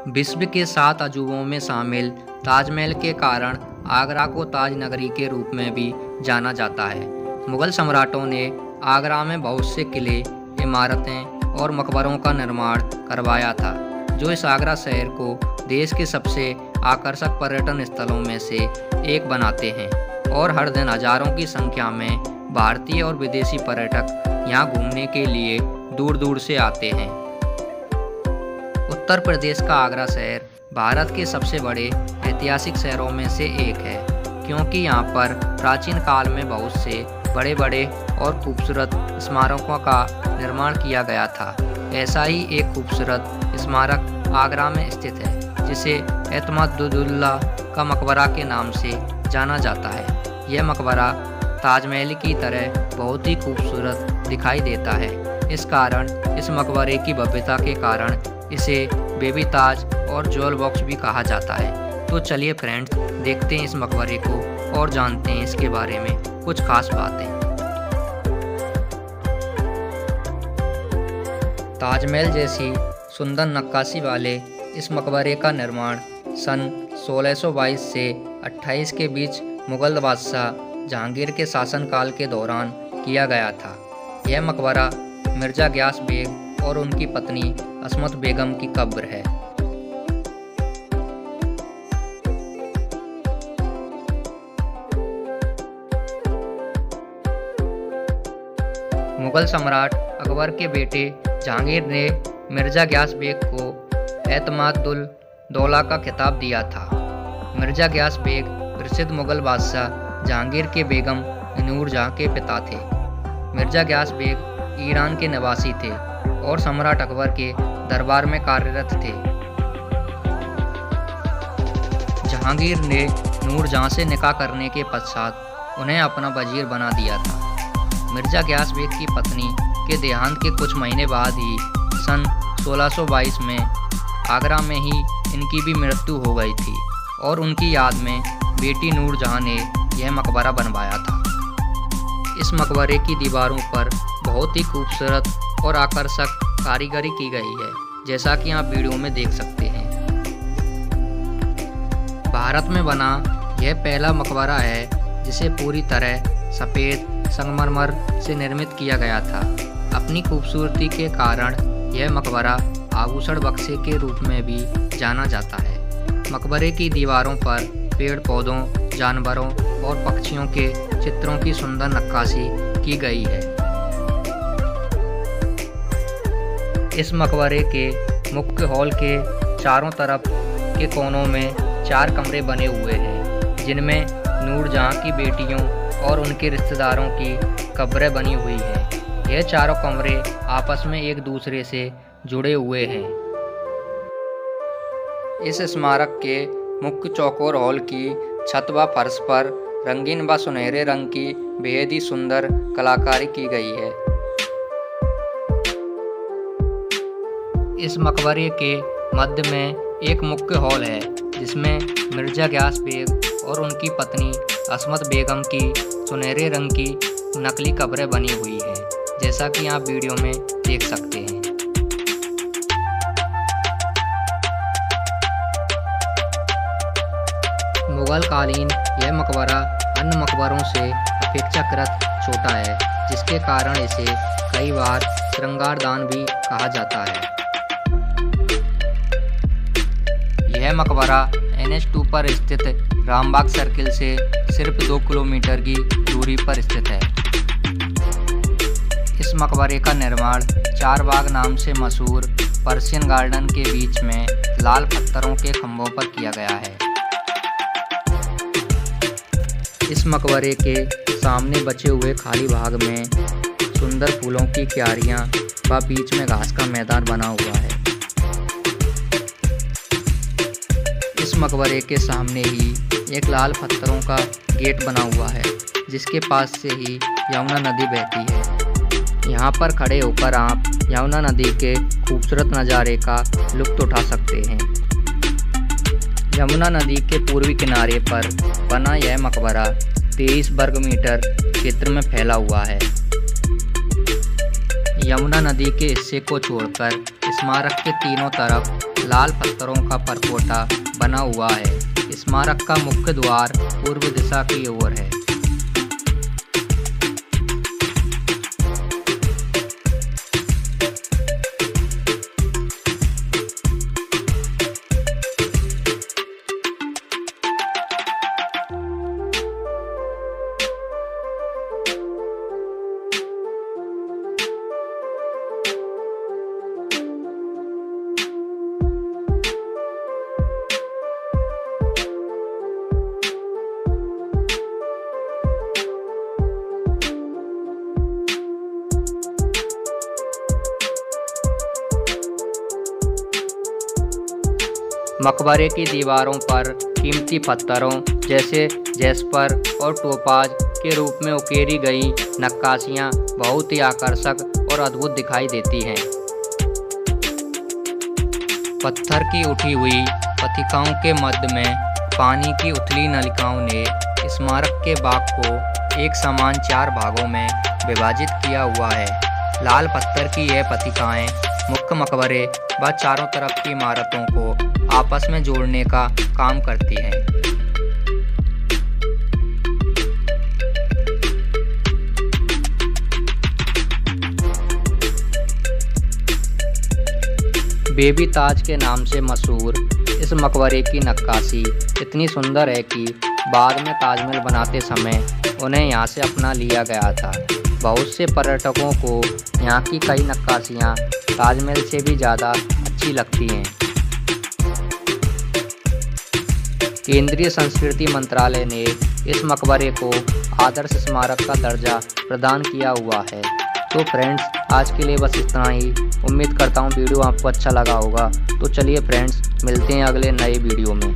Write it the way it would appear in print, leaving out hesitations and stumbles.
विश्व के 7 अजूबों में शामिल ताजमहल के कारण आगरा को ताज नगरी के रूप में भी जाना जाता है। मुगल सम्राटों ने आगरा में बहुत से किले, इमारतें और मकबरों का निर्माण करवाया था, जो इस आगरा शहर को देश के सबसे आकर्षक पर्यटन स्थलों में से एक बनाते हैं और हर दिन हजारों की संख्या में भारतीय और विदेशी पर्यटक यहाँ घूमने के लिए दूर दूर से आते हैं। उत्तर प्रदेश का आगरा शहर भारत के सबसे बड़े ऐतिहासिक शहरों में से एक है, क्योंकि यहाँ पर प्राचीन काल में बहुत से बड़े बड़े और खूबसूरत स्मारकों का निर्माण किया गया था। ऐसा ही एक खूबसूरत स्मारक आगरा में स्थित है, जिसे एतमादुद्दौला का मकबरा के नाम से जाना जाता है। यह मकबरा ताजमहल की तरह बहुत ही खूबसूरत दिखाई देता है। इस कारण इस मकबरे की भव्यता के कारण इसे बेबी ताज और ज्वेल बॉक्स भी कहा जाता है। तो चलिए फ्रेंड्स, देखते हैं इस मकबरे को और जानते हैं इसके बारे में कुछ खास बातें। ताजमहल जैसी सुंदर नक्काशी वाले इस मकबरे का निर्माण सन 1622 से 28 के बीच मुगल बादशाह जहांगीर के शासनकाल के दौरान किया गया था। यह मकबरा मिर्जा गयास बेग और उनकी पत्नी असमत बेगम की कब्र है। मुगल सम्राट अकबर के बेटे जहांगीर ने मिर्जा गयास बेग को एतमादुद्दौला का खिताब दिया था। मिर्जा गयास बेग प्रसिद्ध मुगल बादशाह जहांगीर के बेगम नूरजहां के पिता थे। मिर्जा गयास बेग ईरान के निवासी थे और सम्राट अकबर के दरबार में कार्यरत थे। जहांगीर ने नूरजहां से निकाह करने के पश्चात उन्हें अपना वजीर बना दिया था। मिर्जा गयास बेग की पत्नी के देहांत के कुछ महीने बाद ही सन 1622 में आगरा में ही इनकी भी मृत्यु हो गई थी और उनकी याद में बेटी नूरजहां ने यह मकबरा बनवाया था। इस मकबरे की दीवारों पर बहुत ही खूबसूरत और आकर्षक कारीगरी की गई है, जैसा कि आप वीडियो में देख सकते हैं। भारत में बना यह पहला मकबरा है जिसे पूरी तरह सफ़ेद संगमरमर से निर्मित किया गया था। अपनी खूबसूरती के कारण यह मकबरा आभूषण बक्से के रूप में भी जाना जाता है। मकबरे की दीवारों पर पेड़ पौधों, जानवरों और पक्षियों के चित्रों की सुंदर नक्काशी की गई है। इस मकबरे के मुख्य हॉल के चारों तरफ के कोनों में 4 कमरे बने हुए हैं, जिनमें नूरजहां की बेटियों और उनके रिश्तेदारों की कब्रें बनी हुई हैं। यह चारों कमरे आपस में एक दूसरे से जुड़े हुए हैं। इस स्मारक के मुख्य चौकोर हॉल की छत व फर्श पर रंगीन व सुनहरे रंग की बेहद ही सुंदर कलाकारी की गई है। इस मकबरे के मध्य में एक मुख्य हॉल है, जिसमें मिर्जा गयास बेग और उनकी पत्नी असमत बेगम की सुनहरे रंग की नकली कब्रें बनी हुई हैं, जैसा कि आप वीडियो में देख सकते हैं। मुगल कालीन यह मकबरा अन्य मकबरों से अपेक्षाकृत छोटा है, जिसके कारण इसे कई बार श्रृंगारदान भी कहा जाता है। यह मकबरा NH2 पर स्थित रामबाग सर्किल से सिर्फ 2 किलोमीटर की दूरी पर स्थित है। इस मकबरे का निर्माण चार बाग नाम से मशहूर पर्शियन गार्डन के बीच में लाल पत्थरों के खंभों पर किया गया है। इस मकबरे के सामने बचे हुए खाली भाग में सुंदर फूलों की क्यारियां व बीच में घास का मैदान बना हुआ है। इस मकबरे के सामने ही एक लाल पत्थरों का गेट बना हुआ है, जिसके पास से ही यमुना नदी बहती है। यहाँ पर खड़े होकर आप यमुना नदी के खूबसूरत नज़ारे का लुत्फ उठा सकते हैं। यमुना नदी के पूर्वी किनारे पर बना यह मकबरा 23 वर्ग मीटर क्षेत्र में फैला हुआ है। यमुना नदी के हिस्से को छोड़कर स्मारक के तीनों तरफ लाल पत्थरों का परपोटा बना हुआ है। स्मारक का मुख्य द्वार पूर्व दिशा की ओर है। मकबरे की दीवारों पर कीमती पत्थरों जैसे जैस्पर और टोपाज के रूप में उकेरी गई नक्काशियाँ बहुत ही आकर्षक और अद्भुत दिखाई देती हैं। पत्थर की उठी हुई पथिकाओं के मध्य में पानी की उथली नलिकाओं ने स्मारक के बाग को एक समान 4 भागों में विभाजित किया हुआ है। लाल पत्थर की यह पथिकाएँ मुख्य मकबरे व चारों तरफ की इमारतों को आपस में जोड़ने का काम करती हैं। बेबी ताज के नाम से मशहूर इस मकबरे की नक्काशी इतनी सुंदर है कि बाद में ताजमहल बनाते समय उन्हें यहाँ से अपना लिया गया था। बहुत से पर्यटकों को यहाँ की कई नक्काशियाँ ताजमहल से भी ज़्यादा अच्छी लगती हैं। केंद्रीय संस्कृति मंत्रालय ने इस मकबरे को आदर्श स्मारक का दर्जा प्रदान किया हुआ है। तो फ्रेंड्स, आज के लिए बस इतना ही। उम्मीद करता हूँ वीडियो आपको अच्छा लगा होगा। तो चलिए फ्रेंड्स, मिलते हैं अगले नए वीडियो में।